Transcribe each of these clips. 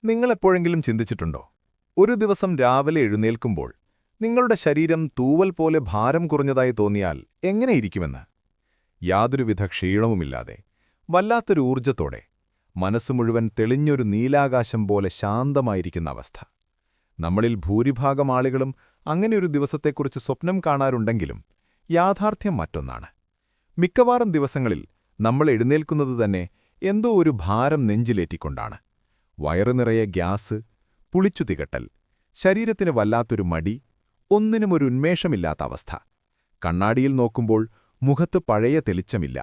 നിങ്ങളെപ്പോഴെങ്കിലും ചിന്തിച്ചിട്ടുണ്ടോ, ഒരു ദിവസം രാവിലെ എഴുന്നേൽക്കുമ്പോൾ നിങ്ങളുടെ ശരീരം തൂവൽ പോലെ ഭാരം കുറഞ്ഞതായി തോന്നിയാൽ എങ്ങനെയിരിക്കുമെന്ന്? യാതൊരുവിധ ക്ഷീണവുമില്ലാതെ, വല്ലാത്തൊരു ഊർജ്ജത്തോടെ, മനസ്സ് മുഴുവൻ തെളിഞ്ഞൊരു നീലാകാശം പോലെ ശാന്തമായിരിക്കുന്ന അവസ്ഥ. നമ്മളിൽ ഭൂരിഭാഗം ആളുകളും അങ്ങനെയൊരു ദിവസത്തെക്കുറിച്ച് സ്വപ്നം കാണാറുണ്ടെങ്കിലും യാഥാർത്ഥ്യം മറ്റൊന്നാണ്. മിക്കവാറും ദിവസങ്ങളിൽ നമ്മൾ എഴുന്നേൽക്കുന്നത് തന്നെ എന്തോ ഒരു ഭാരം നെഞ്ചിലേറ്റിക്കൊണ്ടാണ്. വയറു നിറയെ ഗ്യാസ്, പുളിച്ചു തികട്ടൽ, ശരീരത്തിന് വല്ലാത്തൊരു മടി, ഒന്നിനും ഒരു ഉന്മേഷമില്ലാത്ത അവസ്ഥ. കണ്ണാടിയിൽ നോക്കുമ്പോൾ മുഖത്ത് പഴയ തെളിച്ചമില്ല,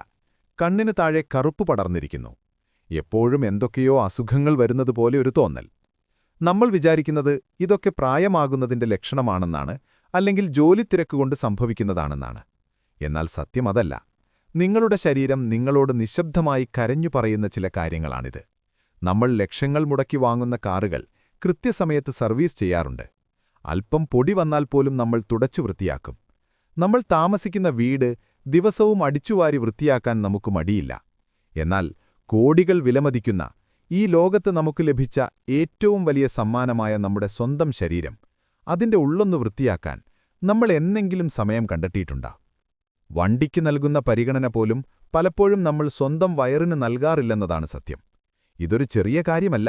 കണ്ണിന് താഴെ കറുപ്പ് പടർന്നിരിക്കുന്നു. എപ്പോഴും എന്തൊക്കെയോ അസുഖങ്ങൾ വരുന്നതുപോലെ ഒരു തോന്നൽ. നമ്മൾ വിചാരിക്കുന്നത് ഇതൊക്കെ പ്രായമാകുന്നതിന്റെ ലക്ഷണമാണെന്നാണ്, അല്ലെങ്കിൽ ജോലിത്തിരക്കുകൊണ്ട് സംഭവിക്കുന്നതാണെന്നാണ്. എന്നാൽ സത്യം അതല്ല. നിങ്ങളുടെ ശരീരം നിങ്ങളോട് നിശബ്ദമായി കരഞ്ഞു പറയുന്ന ചില കാര്യങ്ങളാണിത്. നമ്മൾ ലക്ഷങ്ങൾ മുടക്കി വാങ്ങുന്ന കാറുകൾ കൃത്യസമയത്ത് സർവീസ് ചെയ്യാറുണ്ട്. അല്പം പൊടി വന്നാൽ പോലും നമ്മൾ തുടച്ചു വൃത്തിയാക്കും. നമ്മൾ താമസിക്കുന്ന വീട് ദിവസവും അടിച്ചുവാരി വൃത്തിയാക്കാൻ നമുക്ക് മടിയില്ല. എന്നാൽ കോടികൾ വിലമതിക്കുന്ന ഈ ലോകത്ത് നമുക്ക് ലഭിച്ച ഏറ്റവും വലിയ സമ്മാനമായ നമ്മുടെ സ്വന്തം ശരീരം, അതിന്റെ ഉള്ളൊന്ന് വൃത്തിയാക്കാൻ നമ്മൾ എന്നെങ്കിലും സമയം കണ്ടെത്തിയിട്ടുണ്ടോ? വണ്ടിക്ക് നൽകുന്ന പരിഗണന പോലും പലപ്പോഴും നമ്മൾ സ്വന്തം വയറിന് നൽകാറില്ലെന്നതാണ് സത്യം. ഇതൊരു ചെറിയ കാര്യമല്ല.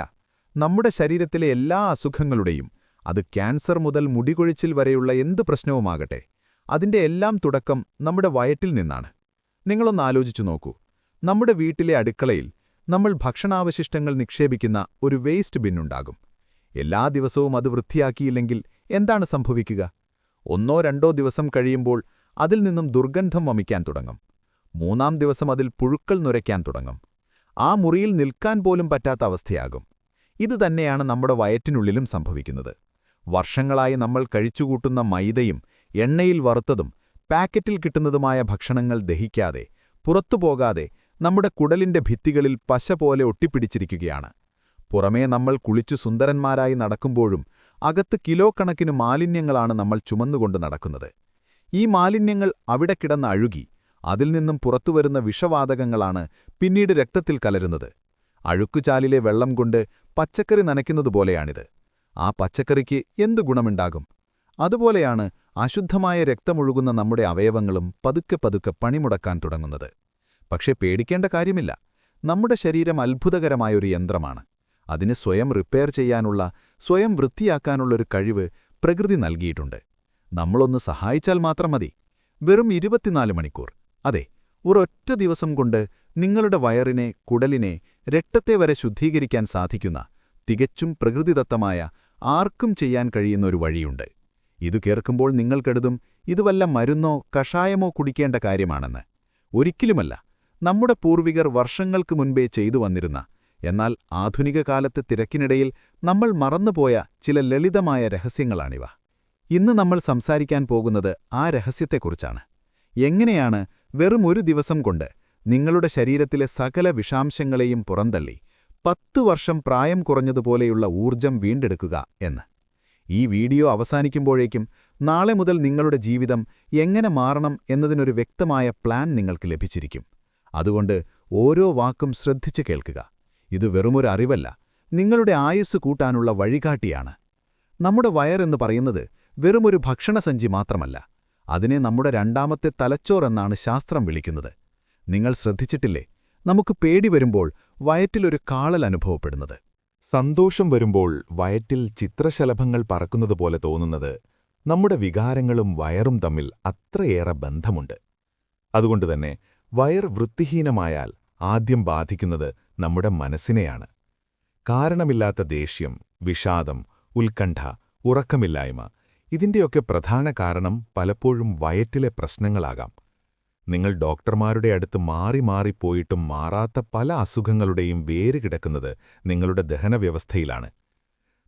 നമ്മുടെ ശരീരത്തിലെ എല്ലാ അസുഖങ്ങളുടെയും, അത് ക്യാൻസർ മുതൽ മുടികൊഴിച്ചിൽ വരെയുള്ള എന്ത് പ്രശ്നവുമാകട്ടെ, അതിന്റെ എല്ലാം തുടക്കം നമ്മുടെ വയറ്റിൽ നിന്നാണ്. നിങ്ങളൊന്ന് ആലോചിച്ചു നോക്കൂ. നമ്മുടെ വീട്ടിലെ അടുക്കളയിൽ നമ്മൾ ഭക്ഷണാവശിഷ്ടങ്ങൾ നിക്ഷേപിക്കുന്ന ഒരു വേസ്റ്റ് ബിന്നുണ്ടാകും. എല്ലാ ദിവസവും അത് വൃത്തിയാക്കിയില്ലെങ്കിൽ എന്താണ് സംഭവിക്കുക? ഒന്നോ രണ്ടോ ദിവസം കഴിയുമ്പോൾ അതിൽ നിന്നും ദുർഗന്ധം വമിക്കാൻ തുടങ്ങും. മൂന്നാം ദിവസം അതിൽ പുഴുക്കൾ നുരയ്ക്കാൻ തുടങ്ങും. ആ മുറിയിൽ നിൽക്കാൻ പോലും പറ്റാത്ത അവസ്ഥയാകും. ഇതുതന്നെയാണ് നമ്മുടെ വയറ്റിനുള്ളിലും സംഭവിക്കുന്നത്. വർഷങ്ങളായി നമ്മൾ കഴിച്ചുകൂട്ടുന്ന മൈദയും എണ്ണയിൽ വറുത്തതും പാക്കറ്റിൽ കിട്ടുന്നതുമായ ഭക്ഷണങ്ങൾ ദഹിക്കാതെ, പുറത്തുപോകാതെ നമ്മുടെ കുടലിന്റെ ഭിത്തികളിൽ പശ പോലെ ഒട്ടിപ്പിടിച്ചിരിക്കുകയാണ്. പുറമേ നമ്മൾ കുളിച്ചു സുന്ദരന്മാരായി നടക്കുമ്പോഴും അകത്ത് കിലോ കണക്കിന് മാലിന്യങ്ങളാണ് നമ്മൾ ചുമന്നുകൊണ്ട് നടക്കുന്നത്. ഈ മാലിന്യങ്ങൾ അവിടെ കിടന്ന് അഴുകി അതിൽ നിന്നും പുറത്തുവരുന്ന വിഷവാതകങ്ങളാണ് പിന്നീട് രക്തത്തിൽ കലരുന്നത്. അഴുക്കുചാലിലെ വെള്ളം കൊണ്ട് പച്ചക്കറി നനയ്ക്കുന്നതുപോലെയാണിത്. ആ പച്ചക്കറിക്ക് എന്തു ഗുണമുണ്ടാകും? അതുപോലെയാണ് അശുദ്ധമായ രക്തമൊഴുകുന്ന നമ്മുടെ അവയവങ്ങളും പതുക്കെ പതുക്കെ പണിമുടക്കാൻ തുടങ്ങുന്നത്. പക്ഷേ പേടിക്കേണ്ട കാര്യമില്ല. നമ്മുടെ ശരീരം അത്ഭുതകരമായൊരു യന്ത്രമാണ്. അതിന് സ്വയം റിപ്പയർ ചെയ്യാനുള്ള, സ്വയം വൃത്തിയാക്കാനുള്ളൊരു കഴിവ് പ്രകൃതി നൽകിയിട്ടുണ്ട്. നമ്മളൊന്ന് സഹായിച്ചാൽ മാത്രം മതി. വെറും 24 മണിക്കൂർ, അതെ, ഒരൊറ്റ ദിവസം കൊണ്ട് നിങ്ങളുടെ വയറിനെ, കുടലിനെ, രക്തത്തെ വരെ ശുദ്ധീകരിക്കാൻ സാധിക്കുന്ന, തികച്ചും പ്രകൃതിദത്തമായ, ആർക്കും ചെയ്യാൻ കഴിയുന്നൊരു വഴിയുണ്ട്. ഇതു കേൾക്കുമ്പോൾ നിങ്ങൾ കരുതും ഇത് വല്ല മരുന്നോ കഷായമോ കുടിക്കേണ്ട കാര്യമാണെന്ന്. ഒരിക്കലുമല്ല. നമ്മുടെ പൂർവികർ വർഷങ്ങൾക്ക് മുൻപേ ചെയ്തു വന്നിരുന്ന, എന്നാൽ ആധുനിക കാലത്തെ തിരക്കിനിടയിൽ നമ്മൾ മറന്നുപോയ ചില ലളിതമായ രഹസ്യങ്ങളാണിവ. ഇന്ന് നമ്മൾ സംസാരിക്കാൻ പോകുന്നത് ആ രഹസ്യത്തെക്കുറിച്ചാണ്. എങ്ങനെയാണ് വെറും ഒരു ദിവസം കൊണ്ട് നിങ്ങളുടെ ശരീരത്തിലെ സകല വിഷാംശങ്ങളെയും പുറന്തള്ളി 10 വർഷം പ്രായം കുറഞ്ഞതുപോലെയുള്ള ഊർജം വീണ്ടെടുക്കുക എന്ന്. ഈ വീഡിയോ അവസാനിക്കുമ്പോഴേക്കും നാളെ മുതൽ നിങ്ങളുടെ ജീവിതം എങ്ങനെ മാറണം എന്നതിനൊരു വ്യക്തമായ പ്ലാൻ നിങ്ങൾക്ക് ലഭിച്ചിരിക്കും. അതുകൊണ്ട് ഓരോ വാക്കും ശ്രദ്ധിച്ചു കേൾക്കുക. ഇത് വെറുമൊരു അറിവല്ല, നിങ്ങളുടെ ആയുസ്സ് കൂട്ടാനുള്ള വഴികാട്ടിയാണ്. നമ്മുടെ വയറെന്ന് പറയുന്നത് വെറുമൊരു ഭക്ഷണസഞ്ചി മാത്രമല്ല. അതിനെ നമ്മുടെ രണ്ടാമത്തെ തലച്ചോറെന്നാണ് ശാസ്ത്രം വിളിക്കുന്നത്. നിങ്ങൾ ശ്രദ്ധിച്ചിട്ടില്ലേ, നമുക്ക് പേടി വരുമ്പോൾ വയറ്റിലൊരു കാളൽ അനുഭവപ്പെടുന്നത്, സന്തോഷം വരുമ്പോൾ വയറ്റിൽ ചിത്രശലഭങ്ങൾ പറക്കുന്നതുപോലെ തോന്നുന്നത്? നമ്മുടെ വികാരങ്ങളും വയറും തമ്മിൽ അത്രയേറെ ബന്ധമുണ്ട്. അതുകൊണ്ടുതന്നെ വയർ വൃത്തിഹീനമായാൽ ആദ്യം ബാധിക്കുന്നത് നമ്മുടെ മനസ്സിനെയാണ്. കാരണമില്ലാത്ത ദേഷ്യം, വിഷാദം, ഉത്കണ്ഠ, ഉറക്കമില്ലായ്മ, ഇതിന്റെയൊക്കെ പ്രധാന കാരണം പലപ്പോഴും വയറ്റിലെ പ്രശ്നങ്ങളാകാം. നിങ്ങൾ ഡോക്ടർമാരുടെ അടുത്ത് മാറി മാറിപ്പോയിട്ടും മാറാത്ത പല അസുഖങ്ങളുടെയും വേര് കിടക്കുന്നത് നിങ്ങളുടെ ദഹനവ്യവസ്ഥയിലാണ്.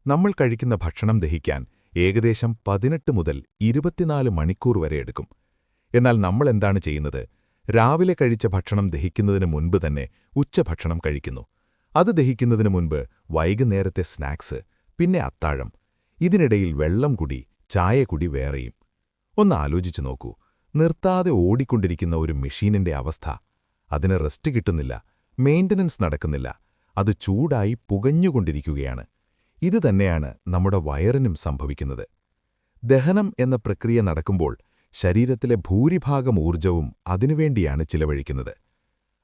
നമ്മൾ കഴിക്കുന്ന ഭക്ഷണം ദഹിക്കാൻ ഏകദേശം 18 മുതൽ 24 മണിക്കൂർ വരെ എടുക്കും. എന്നാൽ നമ്മളെന്താണ് ചെയ്യുന്നത്? രാവിലെ കഴിച്ച ഭക്ഷണം ദഹിക്കുന്നതിന് മുൻപ് തന്നെ ഉച്ചഭക്ഷണം കഴിക്കുന്നു. അത് ദഹിക്കുന്നതിന് മുൻപ് വൈകുന്നേരത്തെ സ്നാക്സ്, പിന്നെ അത്താഴം. ഇതിനിടയിൽ വെള്ളം കുടി, ചായകുടി വേറെയും. ഒന്ന് ആലോചിച്ചു നോക്കൂ. നിർത്താതെ ഓടിക്കൊണ്ടിരിക്കുന്ന ഒരു മെഷീനിന്റെ അവസ്ഥ. അതിന് റെസ്റ്റ് കിട്ടുന്നില്ല, മെയിന്റനൻസ് നടക്കുന്നില്ല. അത് ചൂടായി പുകഞ്ഞുകൊണ്ടിരിക്കുകയാണ്. ഇതുതന്നെയാണ് നമ്മുടെ വയറിനും സംഭവിക്കുന്നത്. ദഹനം എന്ന പ്രക്രിയ നടക്കുമ്പോൾ ശരീരത്തിലെ ഭൂരിഭാഗം ഊർജവും അതിനുവേണ്ടിയാണ് ചിലവഴിക്കുന്നത്.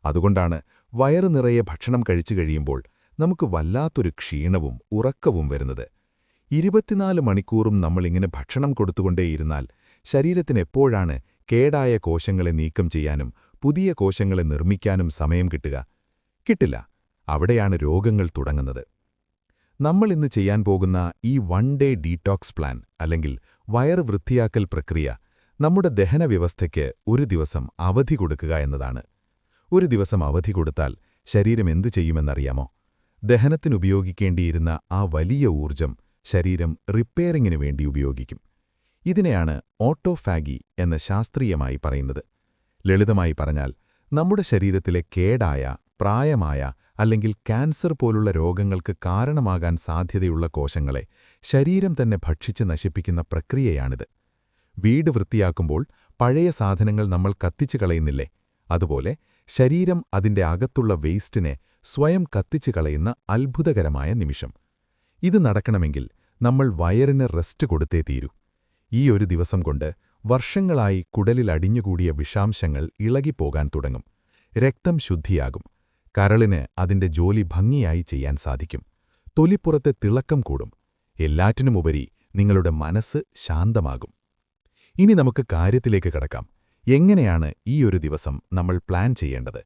അതുകൊണ്ടാണ് വയറു നിറയെ ഭക്ഷണം കഴിച്ചു കഴിയുമ്പോൾ നമുക്ക് വല്ലാത്തൊരു ക്ഷീണവും ഉറക്കവും വരുന്നത്. 24 മണിക്കൂറും നമ്മളിങ്ങനെ ഭക്ഷണം കൊടുത്തുകൊണ്ടേയിരുന്നാൽ ശരീരത്തിനെപ്പോഴാണ് കേടായ കോശങ്ങളെ നീക്കം ചെയ്യാനും പുതിയ കോശങ്ങളെ നിർമ്മിക്കാനും സമയം കിട്ടുക? കിട്ടില്ല. അവിടെയാണ് രോഗങ്ങൾ തുടങ്ങുന്നത്. നമ്മൾ ഇന്ന് ചെയ്യാൻ പോകുന്ന ഈ 1 ഡേ ഡീടോക്സ് പ്ലാൻ അല്ലെങ്കിൽ വയറ് വൃത്തിയാക്കൽ പ്രക്രിയ നമ്മുടെ ദഹനവ്യവസ്ഥയ്ക്ക് ഒരു ദിവസം അവധി കൊടുക്കുക എന്നതാണ്. ഒരു ദിവസം അവധി കൊടുത്താൽ ശരീരം എന്തു ചെയ്യുമെന്നറിയാമോ? ദഹനത്തിനുപയോഗിക്കേണ്ടിയിരുന്ന ആ വലിയ ഊർജം ശരീരം റിപ്പയറിങ്ങിനു വേണ്ടി ഉപയോഗിക്കും. ഇതിനെയാണ് ഓട്ടോഫാഗി എന്ന് ശാസ്ത്രീയമായി പറയുന്നത്. ലളിതമായി പറഞ്ഞാൽ, നമ്മുടെ ശരീരത്തിലെ കേടായ, പ്രായമായ അല്ലെങ്കിൽ ക്യാൻസർ പോലുള്ള രോഗങ്ങൾക്ക് കാരണമാകാൻ സാധ്യതയുള്ള കോശങ്ങളെ ശരീരം തന്നെ ഭക്ഷിച്ച് നശിപ്പിക്കുന്ന പ്രക്രിയയാണിത്. വീട് വൃത്തിയാക്കുമ്പോൾ പഴയ സാധനങ്ങൾ നമ്മൾ കത്തിച്ചു കളയുന്നില്ലേ? അതുപോലെ ശരീരം അതിന്റെ അകത്തുള്ള വേസ്റ്റിനെ സ്വയം കത്തിച്ചു കളയുന്ന അത്ഭുതകരമായ നിമിഷം. ഇത് നടക്കണമെങ്കിൽ നമ്മൾ വയറിന് റെസ്റ്റ് കൊടുത്തേ തീരൂ. ഈ ഒരു ദിവസം കൊണ്ട് വർഷങ്ങളായി കുടലിൽ അടിഞ്ഞുകൂടിയ വിഷാംശങ്ങൾ ഇളകിപ്പോകാൻ തുടങ്ങും. രക്തം ശുദ്ധിയാകും. കരളിന് അതിന്റെ ജോലി ഭംഗിയായി ചെയ്യാൻ സാധിക്കും. തൊലിപ്പുറത്തെ തിളക്കം കൂടും. എല്ലാറ്റിനുമുപരി നിങ്ങളുടെ മനസ്സ് ശാന്തമാകും. ഇനി നമുക്ക് കാര്യത്തിലേക്ക് കടക്കാം. എങ്ങനെയാണ് ഈ ഒരു ദിവസം നമ്മൾ പ്ലാൻ ചെയ്യേണ്ടത്?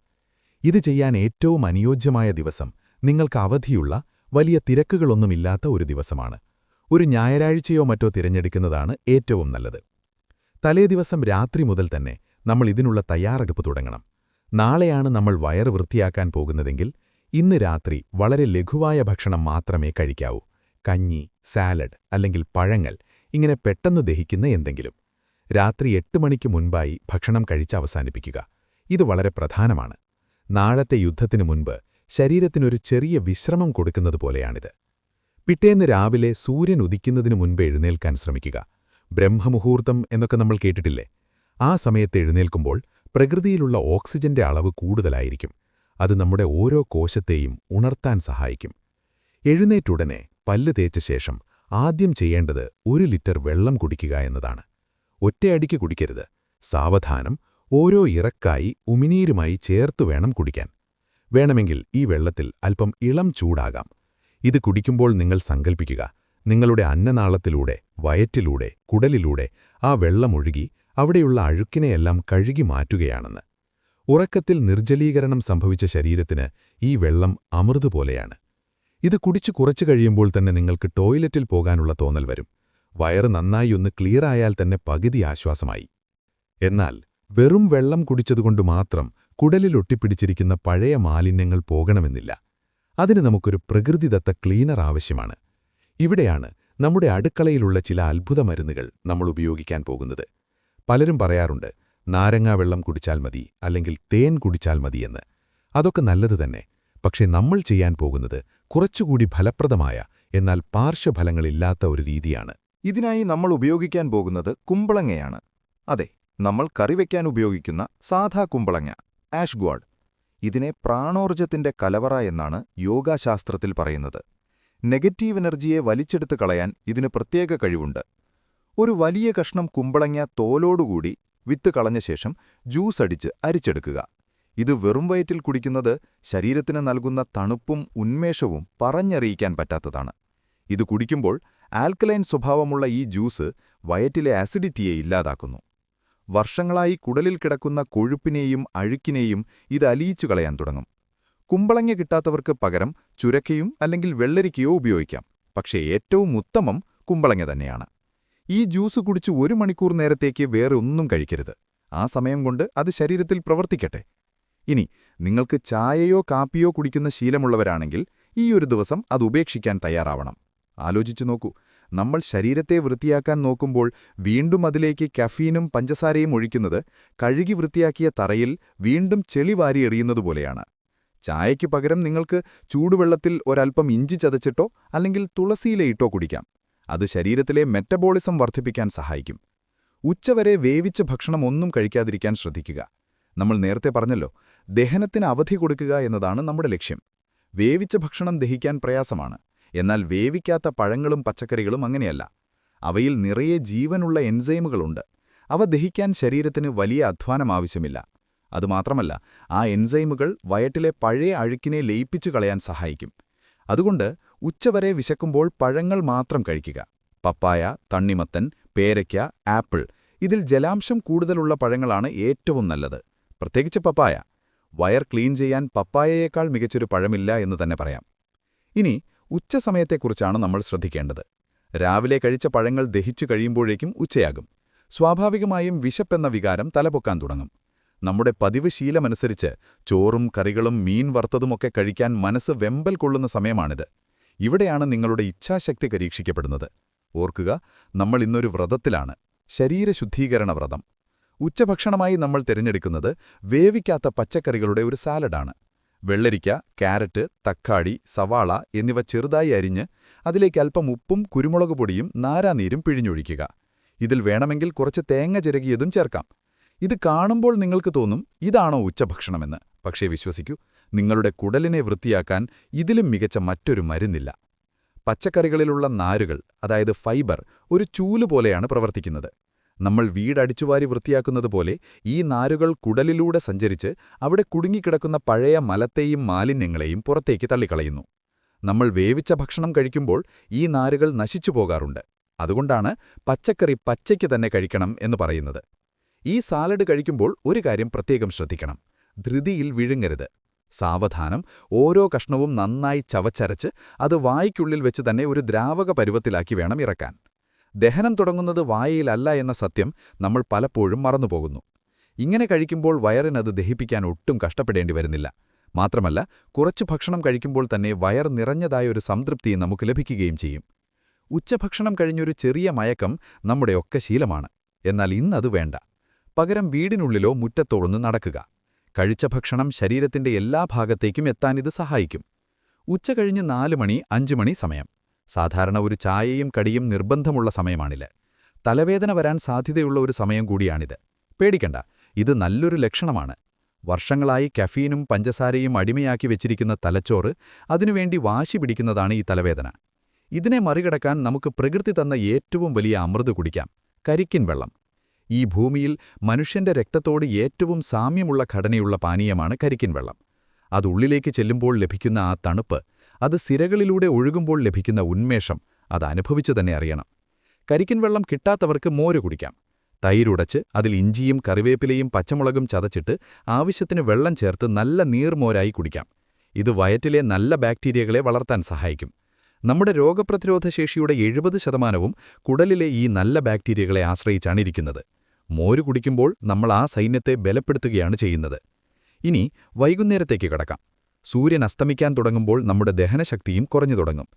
ഇത് ചെയ്യാൻ ഏറ്റവും അനുയോജ്യമായ ദിവസം നിങ്ങൾക്ക് അവധിയുള്ള, വലിയ തിരക്കുകളൊന്നുമില്ലാത്ത ഒരു ദിവസമാണ്. ഒരു ഞായറാഴ്ചയോ മറ്റോ തിരഞ്ഞെടുക്കുന്നതാണ് ഏറ്റവും നല്ലത്. തലേദിവസം രാത്രി മുതൽ തന്നെ നമ്മൾ ഇതിനുള്ള തയ്യാറെടുപ്പ് തുടങ്ങണം. നാളെയാണ് നമ്മൾ വയറ് വൃത്തിയാക്കാൻ പോകുന്നതെങ്കിൽ ഇന്ന് രാത്രി വളരെ ലഘുവായ ഭക്ഷണം മാത്രമേ കഴിക്കാവൂ. കഞ്ഞി, സാലഡ് അല്ലെങ്കിൽ പഴങ്ങൾ, ഇങ്ങനെ പെട്ടെന്ന് ദഹിക്കുന്ന എന്തെങ്കിലും. രാത്രി 8 മണിക്ക് മുൻപായി ഭക്ഷണം കഴിച്ച് അവസാനിപ്പിക്കുക. ഇത് വളരെ പ്രധാനമാണ്. നാളത്തെ യുദ്ധത്തിനു മുൻപ് ശരീരത്തിനൊരു ചെറിയ വിശ്രമം കൊടുക്കുന്നതുപോലെയാണിത്. പിറ്റേന്ന് രാവിലെ സൂര്യൻ ഉദിക്കുന്നതിനു മുൻപ് എഴുന്നേൽക്കാൻ ശ്രമിക്കുക. ബ്രഹ്മമുഹൂർത്തം എന്നൊക്കെ നമ്മൾ കേട്ടിട്ടില്ലേ? ആ സമയത്ത് എഴുന്നേൽക്കുമ്പോൾ പ്രകൃതിയിലുള്ള ഓക്സിജന്റെ അളവ് കൂടുതലായിരിക്കും. അത് നമ്മുടെ ഓരോ കോശത്തെയും ഉണർത്താൻ സഹായിക്കും. എഴുന്നേറ്റുടനെ പല്ല് തേച്ച ശേഷം ആദ്യം ചെയ്യേണ്ടത് 1 ലിറ്റർ വെള്ളം കുടിക്കുക എന്നതാണ്. ഒറ്റയടിക്ക് കുടിക്കരുത്. സാവധാനം ഓരോ ഇറക്കായി ഉമിനീരുമായി ചേർത്തു വേണം കുടിക്കാൻ. വേണമെങ്കിൽ ഈ വെള്ളത്തിൽ അല്പം ഇളം ചൂടാകാം. ഇത് കുടിക്കുമ്പോൾ നിങ്ങൾ സങ്കൽപ്പിക്കുക, നിങ്ങളുടെ അന്നനാളത്തിലൂടെ, വയറ്റിലൂടെ, കുടലിലൂടെ ആ വെള്ളമൊഴുകി അവിടെയുള്ള അഴുക്കിനെയെല്ലാം കഴുകി മാറ്റുകയാണെന്ന്. ഉറക്കത്തിൽ നിർജ്ജലീകരണം സംഭവിച്ച ശരീരത്തിന് ഈ വെള്ളം അമൃതുപോലെയാണ്. ഇത് കുടിച്ചു കുറച്ചു കഴിയുമ്പോൾ തന്നെ നിങ്ങൾക്ക് ടോയ്ലറ്റിൽ പോകാനുള്ള തോന്നൽ വരും. വയറ് നന്നായി ഒന്ന് ക്ലിയറായാൽ തന്നെ പകുതി ആശ്വാസമായി. എന്നാൽ വെറും വെള്ളം കുടിച്ചതുകൊണ്ട് മാത്രം കുടലിൽ ഒട്ടിപ്പിടിച്ചിരിക്കുന്ന പഴയ മാലിന്യങ്ങൾ പോകണമെന്നില്ല. അതിന് നമുക്കൊരു പ്രകൃതിദത്ത ക്ലീനർ ആവശ്യമാണ്. ഇവിടെയാണ് നമ്മുടെ അടുക്കളയിലുള്ള ചില അത്ഭുത മരുന്നുകൾ നമ്മൾ ഉപയോഗിക്കാൻ പോകുന്നത്. പലരും പറയാറുണ്ട്, നാരങ്ങാ വെള്ളം കുടിച്ചാൽ മതി, അല്ലെങ്കിൽ തേൻ കുടിച്ചാൽ മതിയെന്ന്. അതൊക്കെ നല്ലത് തന്നെ. പക്ഷേ നമ്മൾ ചെയ്യാൻ പോകുന്നത് കുറച്ചുകൂടി ഫലപ്രദമായ, എന്നാൽ പാർശ്വഫലങ്ങളില്ലാത്ത ഒരു രീതിയാണ്. ഇതിനായി നമ്മൾ ഉപയോഗിക്കാൻ പോകുന്നത് കുമ്പളങ്ങയാണ്. അതെ, നമ്മൾ കറിവയ്ക്കാൻ ഉപയോഗിക്കുന്ന സാധാ കുമ്പളങ്ങ, ആഷ്ഗ്വാഡ്. ഇതിനെ പ്രാണോർജത്തിന്റെ കലവറ എന്നാണ് യോഗാശാസ്ത്രത്തിൽ പറയുന്നത്. നെഗറ്റീവ് എനർജിയെ വലിച്ചെടുത്ത് കളയാൻ ഇതിന് പ്രത്യേക കഴിവുണ്ട്. ഒരു വലിയ കഷ്ണം കുമ്പളങ്ങ തോലോടുകൂടി വിത്ത് കളഞ്ഞ ശേഷം ജ്യൂസ് അടിച്ച് അരിച്ചെടുക്കുക. ഇത് വെറും വയറ്റിൽ കുടിക്കുന്നത് ശരീരത്തിന് നൽകുന്ന തണുപ്പും ഉന്മേഷവും പറഞ്ഞറിയിക്കാൻ പറ്റാത്തതാണ്. ഇത് കുടിക്കുമ്പോൾ ആൽക്കലൈൻ സ്വഭാവമുള്ള ഈ ജ്യൂസ് വയറ്റിലെ ആസിഡിറ്റിയെ ഇല്ലാതാക്കുന്നു. വർഷങ്ങളായി കുടലിൽ കിടക്കുന്ന കൊഴുപ്പിനെയും അഴുക്കിനെയും ഇത് അലിയിച്ചു കളയാൻ തുടങ്ങും. കുമ്പളങ്ങ കിട്ടാത്തവർക്ക് പകരം ചുരക്കയും അല്ലെങ്കിൽ വെള്ളരിക്കയോ ഉപയോഗിക്കാം. പക്ഷേ ഏറ്റവും ഉത്തമം കുമ്പളങ്ങ തന്നെയാണ്. ഈ ജ്യൂസ് കുടിച്ച് 1 മണിക്കൂർ നേരത്തേക്ക് വേറെ ഒന്നും കഴിക്കരുത്. ആ സമയം കൊണ്ട് അത് ശരീരത്തിൽ പ്രവർത്തിക്കട്ടെ. ഇനി നിങ്ങൾക്ക് ചായയോ കാപ്പിയോ കുടിക്കുന്ന ശീലമുള്ളവരാണെങ്കിൽ ഈ ഒരു ദിവസം അത് ഉപേക്ഷിക്കാൻ തയ്യാറാവണം. ആലോചിച്ചു നോക്കൂ, നമ്മൾ ശരീരത്തെ വൃത്തിയാക്കാൻ നോക്കുമ്പോൾ വീണ്ടും അതിലേക്ക് കഫീനും പഞ്ചസാരയും ഒഴിക്കുന്നത് കഴുകി വൃത്തിയാക്കിയ തറയിൽ വീണ്ടും ചെളി വാരി എറിയുന്നതുപോലെയാണ്. ചായയ്ക്ക് പകരം നിങ്ങൾക്ക് ചൂടുവെള്ളത്തിൽ ഒരൽപ്പം ഇഞ്ചി ചതച്ചിട്ടോ അല്ലെങ്കിൽ തുളസിയിലയിട്ടോ കുടിക്കാം. അത് ശരീരത്തിലെ മെറ്റബോളിസം വർദ്ധിപ്പിക്കാൻ സഹായിക്കും. ഉച്ചവരെ വേവിച്ച ഭക്ഷണം ഒന്നും കഴിക്കാതിരിക്കാൻ ശ്രദ്ധിക്കുക. നമ്മൾ നേരത്തെ പറഞ്ഞല്ലോ, ദഹനത്തിന് അവധി കൊടുക്കുക എന്നതാണ് നമ്മുടെ ലക്ഷ്യം. വേവിച്ച ഭക്ഷണം ദഹിക്കാൻ പ്രയാസമാണ്. എന്നാൽ വേവിക്കാത്ത പഴങ്ങളും പച്ചക്കറികളും അങ്ങനെയല്ല. അവയിൽ നിറയെ ജീവനുള്ള എൻസൈമുകളുണ്ട്. അവ ദഹിക്കാൻ ശരീരത്തിന് വലിയ അധ്വാനം ആവശ്യമില്ല. അതുമാത്രമല്ല, ആ എൻസൈമുകൾ വയറ്റിലെ പഴയ അഴുക്കിനെ ലയിപ്പിച്ചു കളയാൻ സഹായിക്കും. അതുകൊണ്ട് ഉച്ചവരെ വിശക്കുമ്പോൾ പഴങ്ങൾ മാത്രം കഴിക്കുക. പപ്പായ, തണ്ണിമത്തൻ, പേരയ്ക്ക, ആപ്പിൾ ഇതിൽ ജലാംശം കൂടുതലുള്ള പഴങ്ങളാണ് ഏറ്റവും നല്ലത്. പ്രത്യേകിച്ച് പപ്പായ. വയർ ക്ലീൻ ചെയ്യാൻ പപ്പായയേക്കാൾ മികച്ചൊരു പഴമില്ല എന്ന് തന്നെ പറയാം. ഇനി ഉച്ചസമയത്തെക്കുറിച്ചാണ് നമ്മൾ ശ്രദ്ധിക്കേണ്ടത്. രാവിലെ കഴിച്ച പഴങ്ങൾ ദഹിച്ചു കഴിയുമ്പോഴേക്കും ഉച്ചയാകും. സ്വാഭാവികമായും വിശപ്പെന്ന വികാരം തലപൊക്കാൻ തുടങ്ങും. നമ്മുടെ പതിവ് ശീലമനുസരിച്ച് ചോറും കറികളും മീൻ വറുത്തതുമൊക്കെ കഴിക്കാൻ മനസ്സ് വെമ്പൽ കൊള്ളുന്ന സമയമാണിത്. ഇവിടെയാണ് നിങ്ങളുടെ ഇച്ഛാശക്തി പരീക്ഷിക്കപ്പെടുന്നത്. ഓർക്കുക, നമ്മൾ ഇന്നൊരു വ്രതത്തിലാണ്, ശരീരശുദ്ധീകരണ വ്രതം. ഉച്ചഭക്ഷണമായി നമ്മൾ തിരഞ്ഞെടുക്കുന്നത് വേവിക്കാത്ത പച്ചക്കറികളുടെ ഒരു സാലഡാണ്. വെള്ളരിക്ക, ക്യാരറ്റ്, തക്കാളി, സവാള എന്നിവ ചെറുതായി അരിഞ്ഞ് അതിലേക്ക് അല്പം ഉപ്പും കുരുമുളക് പൊടിയും നാരാനീരും പിഴിഞ്ഞൊഴിക്കുക. ഇതിൽ വേണമെങ്കിൽ കുറച്ച് തേങ്ങ ചിരകിയതും ചേർക്കാം. ഇത് കാണുമ്പോൾ നിങ്ങൾക്ക് തോന്നും, ഇതാണോ ഉച്ചഭക്ഷണമെന്ന്. പക്ഷേ വിശ്വസിക്കൂ, നിങ്ങളുടെ കുടലിനെ വൃത്തിയാക്കാൻ ഇതിലും മികച്ച മറ്റൊരു മരുന്നില്ല. പച്ചക്കറികളിലുള്ള നാരുകൾ, അതായത് ഫൈബർ, ഒരു ചൂല് പോലെയാണ് പ്രവർത്തിക്കുന്നത്. നമ്മൾ വീടടിച്ചുവാരി വൃത്തിയാക്കുന്നത് പോലെ ഈ നാരുകൾ കുടലിലൂടെ സഞ്ചരിച്ച് അവിടെ കുടുങ്ങിക്കിടക്കുന്ന പഴയ മലത്തെയും മാലിന്യങ്ങളെയും പുറത്തേക്ക് തള്ളിക്കളയുന്നു. നമ്മൾ വേവിച്ച ഭക്ഷണം കഴിക്കുമ്പോൾ ഈ നാരുകൾ നശിച്ചു പോകാറുണ്ട്. അതുകൊണ്ടാണ് പച്ചക്കറി പച്ചയ്ക്ക് തന്നെ കഴിക്കണം എന്ന് പറയുന്നത്. ഈ സാലഡ് കഴിക്കുമ്പോൾ ഒരു കാര്യം പ്രത്യേകം ശ്രദ്ധിക്കണം. ധൃതിയിൽ വിഴുങ്ങരുത്. സാവധാനം ഓരോ കഷ്ണവും നന്നായി ചവച്ചരച്ച് അത് വായ്ക്കുള്ളിൽ വെച്ച് തന്നെ ഒരു ദ്രാവക പരുവത്തിലാക്കി വേണം ഇറക്കാൻ. ദഹനം തുടങ്ങുന്നത് വായയിലല്ല എന്ന സത്യം നമ്മൾ പലപ്പോഴും മറന്നുപോകുന്നു. ഇങ്ങനെ കഴിക്കുമ്പോൾ വയറിനത് ദഹിപ്പിക്കാൻ ഒട്ടും കഷ്ടപ്പെടേണ്ടി വരുന്നില്ല. മാത്രമല്ല, കുറച്ചു ഭക്ഷണം കഴിക്കുമ്പോൾ തന്നെ വയർ നിറഞ്ഞതായൊരു സംതൃപ്തി നമുക്ക് ലഭിക്കുകയും ചെയ്യും. ഉച്ചഭക്ഷണം കഴിഞ്ഞൊരു ചെറിയ മയക്കം നമ്മുടെയൊക്കെ ശീലമാണ്. എന്നാൽ ഇന്നത് വേണ്ട. പകരം വീടിനുള്ളിലോ മുറ്റത്തോ ഒന്ന് നടക്കുക. കഴിച്ച ഭക്ഷണം ശരീരത്തിന്റെ എല്ലാ ഭാഗത്തേക്കും എത്താനിത് സഹായിക്കും. ഉച്ച കഴിഞ്ഞ് 4 മണി 5 മണി സമയം. സാധാരണ ഒരു ചായയും കടിയും നിർബന്ധമുള്ള സമയമാണിത്. തലവേദന വരാൻ സാധ്യതയുള്ള ഒരു സമയം കൂടിയാണിത്. പേടിക്കണ്ട, ഇത് നല്ലൊരു ലക്ഷണമാണ്. വർഷങ്ങളായി കഫീനും പഞ്ചസാരയും അടിമയാക്കി വെച്ചിരിക്കുന്ന തലച്ചോറ് അതിനുവേണ്ടി വാശി പിടിക്കുന്നതാണ് ഈ തലവേദന. ഇതിനെ മറികടക്കാൻ നമുക്ക് പ്രകൃതി തന്ന ഏറ്റവും വലിയ അമൃത് കുടിക്കാം: കരിക്കിൻ വെള്ളം. ഈ ഭൂമിയിൽ മനുഷ്യന്റെ രക്തത്തോട് ഏറ്റവും സാമ്യമുള്ള ഘടനയുള്ള പാനീയമാണ് കരിക്കിൻ വെള്ളം. അത് ഉള്ളിലേക്ക് ചെല്ലുമ്പോൾ ലഭിക്കുന്ന ആ തണുപ്പ്, അത് സിരകളിലൂടെ ഒഴുകുമ്പോൾ ലഭിക്കുന്ന ഉന്മേഷം, അത് അനുഭവിച്ചു തന്നെ അറിയണം. കരിക്കിൻ വെള്ളം കിട്ടാത്തവർക്ക് മോര് കുടിക്കാം. തൈരുടച്ച് അതിൽ ഇഞ്ചിയും കറിവേപ്പിലയും പച്ചമുളകും ചതച്ചിട്ട് ആവശ്യത്തിന് വെള്ളം ചേർത്ത് നല്ല നീർമോരായി കുടിക്കാം. ഇത് വയറ്റിലെ നല്ല ബാക്ടീരിയകളെ വളർത്താൻ സഹായിക്കും. നമ്മുടെ രോഗപ്രതിരോധശേഷിയുടെ 70% കുടലിലെ ഈ നല്ല ബാക്ടീരിയകളെ ആശ്രയിച്ചാണ് ഇരിക്കുന്നത്. മോര് കുടിക്കുമ്പോൾ നമ്മൾ ആ സൈന്യത്തെ ബലപ്പെടുത്തുകയാണ് ചെയ്യുന്നത്. ഇനി വൈകുന്നേരത്തേക്ക് കടക്കാം. സൂര്യൻ അസ്തമിക്കാൻ തുടങ്ങുമ്പോൾ നമ്മുടെ ദഹനശക്തിയും കുറഞ്ഞു തുടങ്ങും.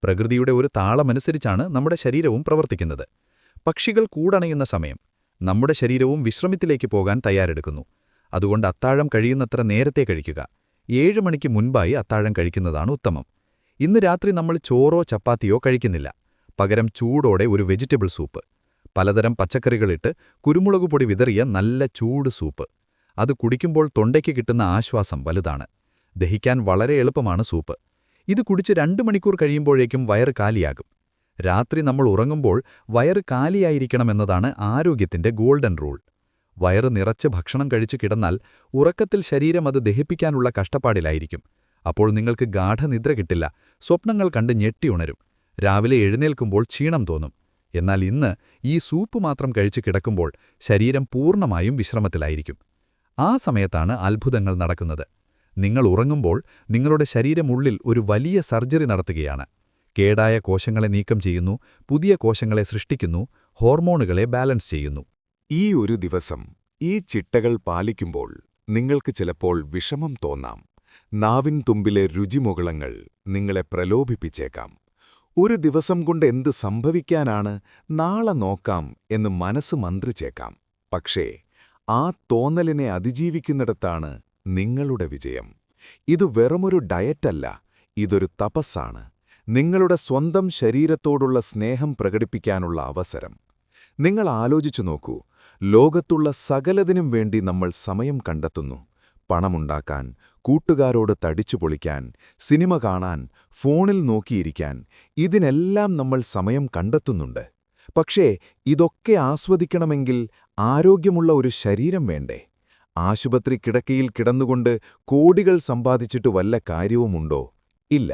പ്രകൃതിയുടെ ഒരു താളമനുസരിച്ചാണ് നമ്മുടെ ശരീരവും പ്രവർത്തിക്കുന്നത്. പക്ഷികൾ കൂടണയുന്ന സമയം. നമ്മുടെ ശരീരവും വിശ്രമത്തിലേക്ക് പോകാൻ തയ്യാറെടുക്കുന്നു. അതുകൊണ്ട് അത്താഴം കഴിയുന്നത്ര നേരത്തെ കഴിക്കുക. 7 മണിക്ക് മുൻപായി അത്താഴം കഴിക്കുന്നതാണ് ഉത്തമം. ഇന്ന് രാത്രി നമ്മൾ ചോറോ ചപ്പാത്തിയോ കഴിക്കുന്നില്ല. പകരം ചൂടോടെ ഒരു വെജിറ്റബിൾ സൂപ്പ്, പലതരം പച്ചക്കറികളിട്ട് കുരുമുളകുപൊടി വിതറിയ നല്ല ചൂട് സൂപ്പ്. അത് കുടിക്കുമ്പോൾ തൊണ്ടയ്ക്ക് കിട്ടുന്ന ആശ്വാസം വലുതാണ്. ദഹിക്കാൻ വളരെ എളുപ്പമാണ് സൂപ്പ്. ഇത് കുടിച്ച് 2 മണിക്കൂർ കഴിയുമ്പോഴേക്കും വയറ് കാലിയാകും. രാത്രി നമ്മൾ ഉറങ്ങുമ്പോൾ വയറ് കാലിയായിരിക്കണമെന്നതാണ് ആരോഗ്യത്തിന്റെ ഗോൾഡൻ റൂൾ. വയറ് നിറച്ച് ഭക്ഷണം കഴിച്ചു കിടന്നാൽ ഉറക്കത്തിൽ ശരീരം അത് ദഹിപ്പിക്കാനുള്ള കഷ്ടപ്പാടിലായിരിക്കും. അപ്പോൾ നിങ്ങൾക്ക് ഗാഠനിദ്ര കിട്ടില്ല, സ്വപ്നങ്ങൾ കണ്ട് ഞെട്ടിയുണരും. രാവിലെ എഴുന്നേൽക്കുമ്പോൾ ക്ഷീണം തോന്നും. എന്നാൽ ഇന്ന് ഈ സൂപ്പ് മാത്രം കഴിച്ചു കിടക്കുമ്പോൾ ശരീരം പൂർണ്ണമായും വിശ്രമത്തിലായിരിക്കും. ആ സമയത്താണ് അത്ഭുതങ്ങൾ നടക്കുന്നത്. നിങ്ങൾ ഉറങ്ങുമ്പോൾ നിങ്ങളുടെ ശരീരമുള്ളിൽ ഒരു വലിയ സർജറി നടത്തുകയാണ്. കേടായ കോശങ്ങളെ നീക്കം ചെയ്യുന്നു, പുതിയ കോശങ്ങളെ സൃഷ്ടിക്കുന്നു, ഹോർമോണുകളെ ബാലൻസ് ചെയ്യുന്നു. ഈ ഒരു ദിവസം ഈ ചിട്ടകൾ പാലിക്കുമ്പോൾ നിങ്ങൾക്ക് ചിലപ്പോൾ വിഷമം തോന്നാം. നാവിൻ തുമ്പിലെ രുചിമുകളങ്ങൾ നിങ്ങളെ പ്രലോഭിപ്പിച്ചേക്കാം. ഒരു ദിവസം കൊണ്ട് എന്ത് സംഭവിക്കാനാണ്, നാളെ നോക്കാം എന്ന് മനസ്സ് മന്ത്രിച്ചേക്കാം. പക്ഷേ ആ തോന്നലിനെ അതിജീവിക്കുന്നിടത്താണ് നിങ്ങളുടെ വിജയം. ഇത് വെറുമൊരു ഡയറ്റല്ല, ഇതൊരു തപസ്സാണ്. നിങ്ങളുടെ സ്വന്തം ശരീരത്തോടുള്ള സ്നേഹം പ്രകടിപ്പിക്കാനുള്ള അവസരം. നിങ്ങൾ ആലോചിച്ചു നോക്കൂ, ലോകത്തുള്ള സകലതിനും വേണ്ടി നമ്മൾ സമയം കണ്ടെത്തുന്നു. പണമുണ്ടാക്കാൻ, കൂട്ടുകാരോട് തടിച്ചു പൊളിക്കാൻ, സിനിമ കാണാൻ, ഫോണിൽ നോക്കിയിരിക്കാൻ ഇതിനെല്ലാം നമ്മൾ സമയം കണ്ടെത്തുന്നുണ്ട്. പക്ഷേ ഇതൊക്കെ ആസ്വദിക്കണമെങ്കിൽ ആരോഗ്യമുള്ള ഒരു ശരീരം വേണ്ടേ? ആശുപത്രി കിടക്കയിൽ കിടന്നുകൊണ്ട് കോടികൾ സമ്പാദിച്ചിട്ട് വല്ല കാര്യവുമുണ്ടോ? ഇല്ല.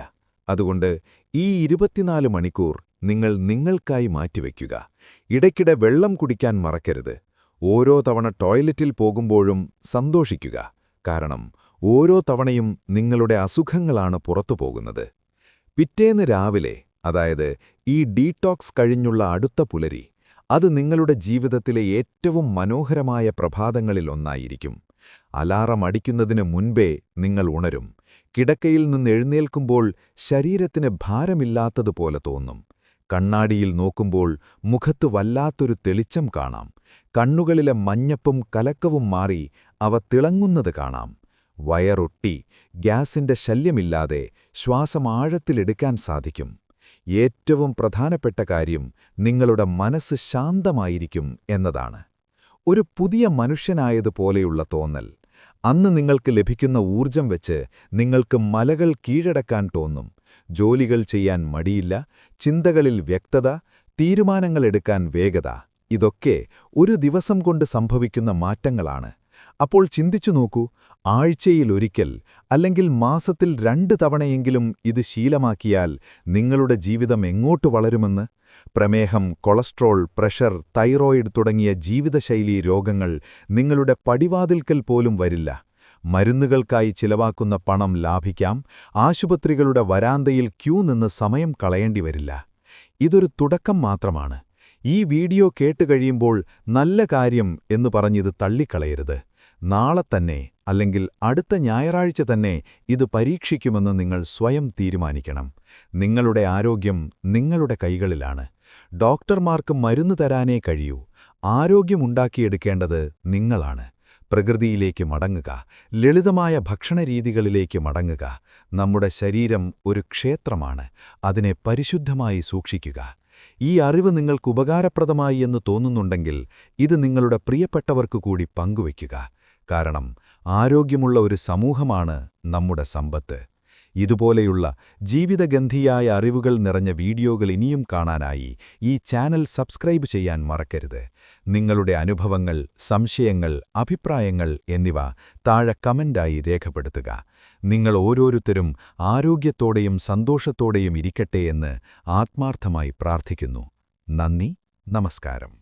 അതുകൊണ്ട് ഈ 24 മണിക്കൂർ നിങ്ങൾ നിങ്ങൾക്കായി മാറ്റിവെക്കുക. ഇടയ്ക്കിടെ വെള്ളം കുടിക്കാൻ മറക്കരുത്. ഓരോ തവണ ടോയ്ലറ്റിൽ പോകുമ്പോഴും സന്തോഷിക്കുക. കാരണം ഓരോ തവണയും നിങ്ങളുടെ അസുഖങ്ങളാണ് പുറത്തുപോകുന്നത്. പിറ്റേന്ന് രാവിലെ, അതായത് ഈ ഡീടോക്സ് കഴിഞ്ഞുള്ള അടുത്ത പുലരി, അത് നിങ്ങളുടെ ജീവിതത്തിലെ ഏറ്റവും മനോഹരമായ പ്രഭാതങ്ങളിലൊന്നായിരിക്കും. അലാറം അടിക്കുന്നതിന് മുൻപേ നിങ്ങൾ ഉണരും. കിടക്കയിൽ നിന്ന് എഴുന്നേൽക്കുമ്പോൾ ശരീരത്തിന് ഭാരമില്ലാത്തതുപോലെ തോന്നും. കണ്ണാടിയിൽ നോക്കുമ്പോൾ മുഖത്ത് വല്ലാത്തൊരു തെളിച്ചം കാണാം. കണ്ണുകളിലെ മഞ്ഞപ്പും കലക്കവും മാറി അവ തിളങ്ങുന്നത് കാണാം. വയറൊട്ടി, ഗ്യാസിന്റെ ശല്യമില്ലാതെ ശ്വാസം ആഴത്തിലെടുക്കാൻ സാധിക്കും. ഏറ്റവും പ്രധാനപ്പെട്ട കാര്യം നിങ്ങളുടെ മനസ്സ് ശാന്തമായിരിക്കും എന്നതാണ്. ഒരു പുതിയ മനുഷ്യനായതുപോലെയുള്ള തോന്നൽ. അന്ന് നിങ്ങൾക്ക് ലഭിക്കുന്ന ഊർജം വെച്ച് നിങ്ങൾക്ക് മലകൾ കീഴടക്കാൻ തോന്നും. ജോലികൾ ചെയ്യാൻ മടിയില്ല, ചിന്തകളിൽ വ്യക്തത, തീരുമാനങ്ങളെടുക്കാൻ വേഗത. ഇതൊക്കെ ഒരു ദിവസം കൊണ്ട് സംഭവിക്കുന്ന മാറ്റങ്ങളാണ്. അപ്പോൾ ചിന്തിച്ചു നോക്കൂ, ആഴ്ചയിലൊരിക്കൽ അല്ലെങ്കിൽ മാസത്തിൽ 2 തവണയെങ്കിലും ഇത് ശീലമാക്കിയാൽ നിങ്ങളുടെ ജീവിതം എങ്ങോട്ട് വളരുമെന്ന്. പ്രമേഹം, കൊളസ്ട്രോൾ, പ്രഷർ, തൈറോയിഡ് തുടങ്ങിയ ജീവിതശൈലീ രോഗങ്ങൾ നിങ്ങളുടെ പടിവാതിൽക്കൽ പോലും വരില്ല. മരുന്നുകൾക്കായി ചിലവാക്കുന്ന പണം ലാഭിക്കാം. ആശുപത്രികളുടെ വരാന്തയിൽ ക്യൂ നിന്ന് സമയം കളയേണ്ടിവരില്ല. ഇതൊരു തുടക്കം മാത്രമാണ്. ഈ വീഡിയോ കേട്ടുകഴിയുമ്പോൾ നല്ല കാര്യം എന്ന് പറഞ്ഞിത് തള്ളിക്കളയരുത്. നാളെ തന്നെ അല്ലെങ്കിൽ അടുത്ത ഞായറാഴ്ച തന്നെ ഇത് പരീക്ഷിക്കുമെന്ന് നിങ്ങൾ സ്വയം തീരുമാനിക്കണം. നിങ്ങളുടെ ആരോഗ്യം നിങ്ങളുടെ കൈകളിലാണ്. ഡോക്ടർമാർക്ക് മരുന്ന് തരാനേ കഴിയൂ. ആരോഗ്യമുണ്ടാക്കിയെടുക്കേണ്ടത് നിങ്ങളാണ്. പ്രകൃതിയിലേക്ക് മടങ്ങുക, ലളിതമായ ഭക്ഷണരീതികളിലേക്ക് മടങ്ങുക. നമ്മുടെ ശരീരം ഒരു ക്ഷേത്രമാണ്. അതിനെ പരിശുദ്ധമായി സൂക്ഷിക്കുക. ഈ അറിവ് നിങ്ങൾക്ക് ഉപകാരപ്രദമായി എന്ന് തോന്നുന്നുണ്ടെങ്കിൽ ഇത് നിങ്ങളുടെ പ്രിയപ്പെട്ടവർക്കു കൂടി പങ്കുവയ്ക്കുക. കാരണം ആരോഗ്യമുള്ള ഒരു സമൂഹമാണ് നമ്മുടെ സമ്പത്ത്. ഇതുപോലെയുള്ള ജീവിതഗന്ധിയായ അറിവുകൾ നിറഞ്ഞ വീഡിയോകൾ ഇനിയും കാണാനായി ഈ ചാനൽ സബ്സ്ക്രൈബ് ചെയ്യാൻ മറക്കരുത്. നിങ്ങളുടെ അനുഭവങ്ങൾ, സംശയങ്ങൾ, അഭിപ്രായങ്ങൾ എന്നിവ താഴെ കമന്റായി രേഖപ്പെടുത്തുക. നിങ്ങൾ ഓരോരുത്തരും ആരോഗ്യത്തോടെയും സന്തോഷത്തോടെയും ഇരിക്കട്ടെ എന്ന് ആത്മാർത്ഥമായി പ്രാർത്ഥിക്കുന്നു. നന്ദി, നമസ്കാരം.